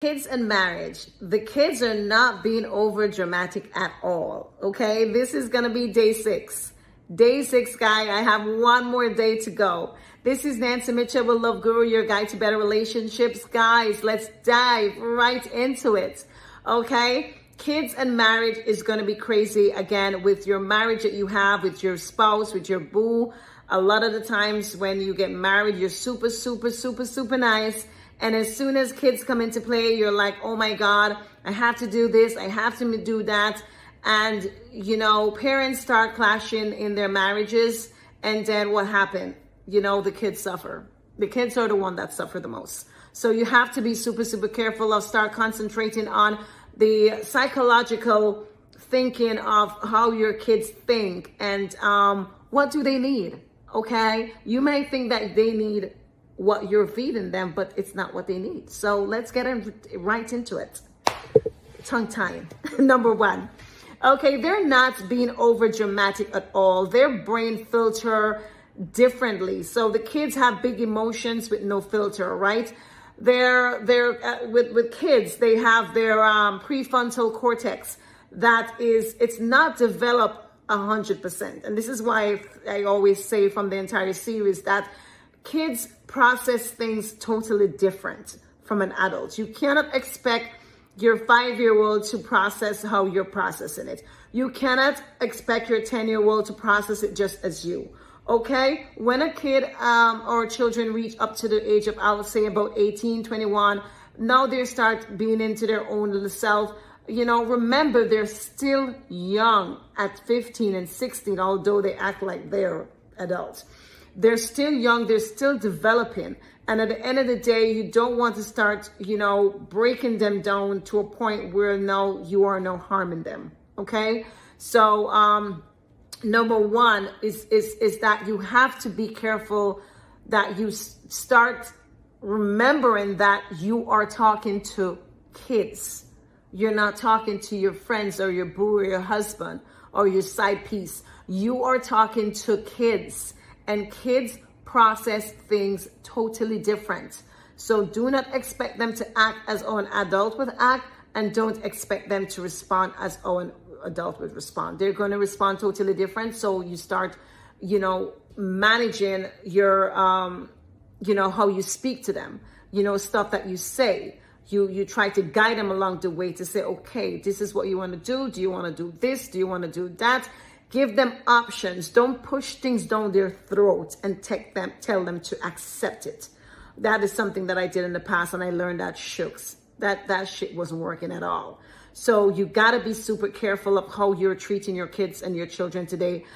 Kids and marriage. The kids are not being over dramatic at all. Okay, this is gonna be day 6. Day 6, guy. I have one more day to go. This is Nancy Mitchell with Love Guru, your guide to better relationships. Guys, let's dive right into it. Okay, kids and marriage is gonna be crazy again with your marriage that you have with your spouse, with your boo. A lot of the times when you get married, you're super nice. And as soon as kids come into play, you're like, oh my God, I have to do this, I have to do that. And, parents start clashing in their marriages. And then what happened? The kids suffer. The kids are the one that suffer the most. So you have to be super careful of start concentrating on the psychological thinking of how your kids think and what do they need, okay? You may think that they need what you're feeding them, but it's not what they need. So let's get right into it. Tongue tying. Number 1. Okay, they're not being over dramatic at all. Their brain filter differently. So the kids have big emotions with no filter, right? With kids, they have their prefrontal cortex it's not developed 100%. And this is why I always say from the entire series that kids process things totally different from an adult. You cannot expect your 5-year-old to process how you're processing it. You cannot expect your 10-year-old to process it just as you. Okay? When a kid or children reach up to the age of, I would say about 18, 21, now they start being into their own little self. Remember, they're still young at 15 and 16, although they act like they're adults. They're still young, they're still developing. And at the end of the day, you don't want to start, breaking them down to a point where now you are no harming them. Okay? So, number 1 is that you have to be careful that you start remembering that you are talking to kids. You're not talking to your friends or your boo or your husband or your side piece. You are talking to kids. And kids process things totally different. So do not expect them to act as how an adult would act, and don't expect them to respond as how an adult would respond. They're going to respond totally different. So you start, managing your, how you speak to them, stuff that you say. You try to guide them along the way to say, okay, this is what you want to do. Do you want to do this? Do you want to do that? Give them options. Don't push things down their throat and tell them to accept it. That is something that I did in the past, and I learned that shooks. That shit wasn't working at all. So you got to be super careful of how you're treating your kids and your children today.